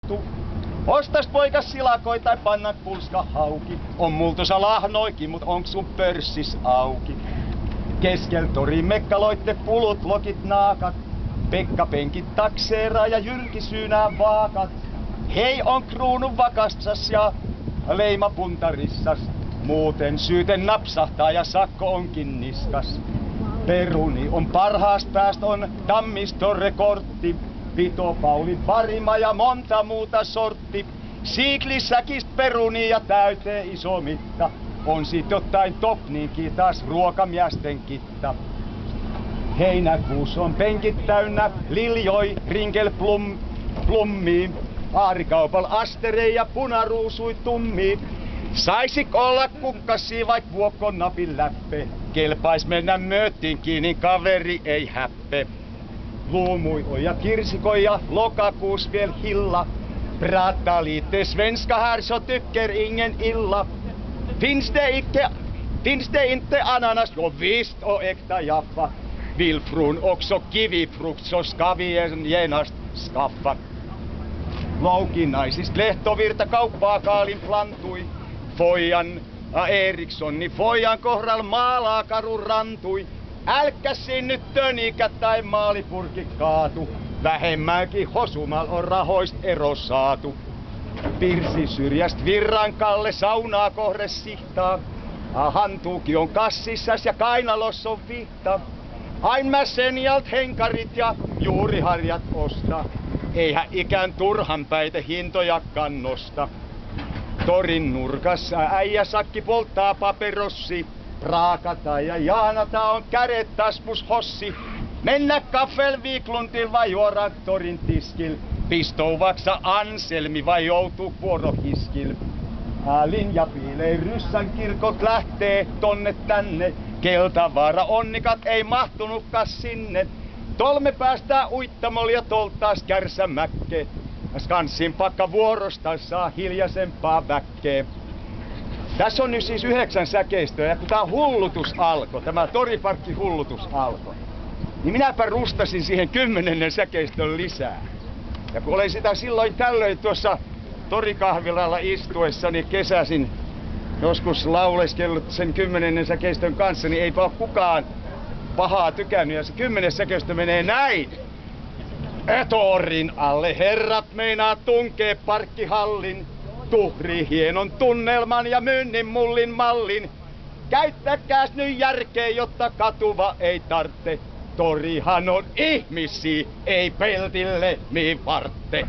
avattu. Ostas poikas silakoi tai panna pulska hauki. On multusa lahnoikin, mut onks sun pörssis auki? Keskel torin mekkaloitte pulut, lokit, naakat. Pekka penkit takseeraa ja Jyrki syynää vaakat. Hei on kruunun vakassas ja leima puntarissas. Muuten syyte napsahtaa ja sakko onkin niskas. Peruni on parhaas päästä on Tammistorre-kortti. Vito, Pauli, Parima ja monta muuta sortti. Siiklissäkist peruni ja täyteen iso mitta. On sit jotain topniinkin taas ruokamiesten kitta. Heinäkuussa on penkit täynnä liljoi, rinkelplummii. Aarikaupal asterei ja punaruusui tummii. Saisik olla kukkassi vaik vuokkon napin läppe. Kelpais mennä mööttiin kiinni, kaveri ei häppe. Luumui ja kirsikoi ja lokakuus viel hilla. Prata lite svenska här så tycker ingen illa. Finns det inte ananas? Jo visst och äkta jaffa. Vill frun också kivifrukt så ska vi genast skaffa. Loukinaisist lehtovirta kauppaa kaalin plantui. Fojan Erikssoni Fojan kohdal maalaakaru rantui. Älkkäsin nyt tönikä tai maalipurki kaatu. Vähemmänkin hosumal on rahoist eros saatu. Pirsi syrjäst Virrankalle saunaa kohde sihtaa. Hantuuki on kassissas ja kainalossa on vihta. Ain mä senjalt henkarit ja juuriharjat osta. Eihän ikään turhanpäitä hintojakaan nosta. Torin nurkassa äijäsakki polttaa paperossi. Praakata ja Jaanata on kädet taspus hossi. Mennä kaffel Viklundil vai juoda torin tiskil. Pistouvaksa Anselmi vai joutuu vuorohiskil. Linjapiilei Ryssän kirkot lähtee tonne tänne. Keltavaara onnikat ei mahtunutkas sinne. Tolme päästää uittamol ja toltaas Kärsämäkke. Skanssin pakka vuorosta saa hiljaisempaa väkkeä. Tässä on nyt siis 9 säkeistöä ja kun tää hullutus alkoi, tämä Toriparkki hullutus alkoi, niin minäpä rustasin siihen 10. säkeistön lisää. Ja kun olen sitä silloin tällöin tuossa torikahvilalla istuessani kesäsin joskus lauleskellut sen 10. säkeistön kanssa, niin eipä ole kukaan pahaa tykännyt. Ja se 10. säkeistö menee näin. Torin alle herrat meinaa tunkee parkkihallin. Tuhri hienon tunnelman ja myynnin mullin mallin. Käyttäkääs nyt järkeä, jotta katuva ei tartte. Torihan on ihmisiä, ei peltille niin vartte.